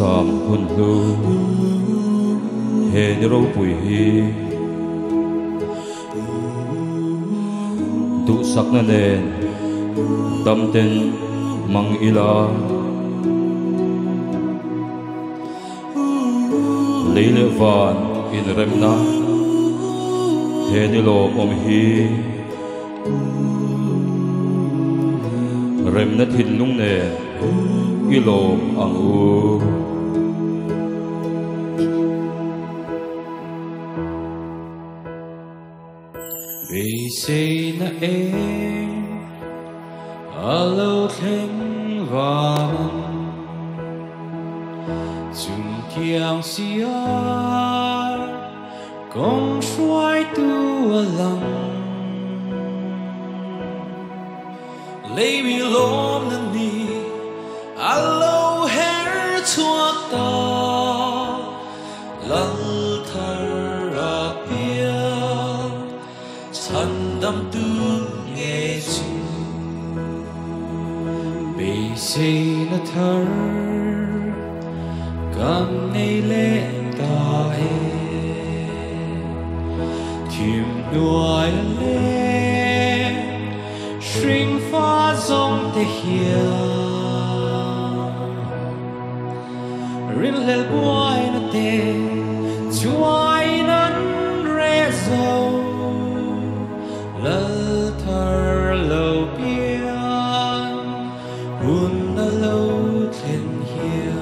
sam hun lu he ni ro pui hi du sak na nen tam ten mang ila leile van in remna he ni lo om hi remna thil lung ne ilom ang u vì say na em alo thèn vàng chung kiang xia công xoay tua lòng lấy bi lom na ni alo her chua ta lal thar ra pia chan dam tu nghe chi bị say na thar cam nay lệ ta e tìm đuôi lệ shrink pha dòng te hiền rin lệ boy na te chuai nan re dâu lal thar lâu bian hun na lâu thlen hiền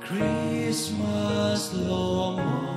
Christmas long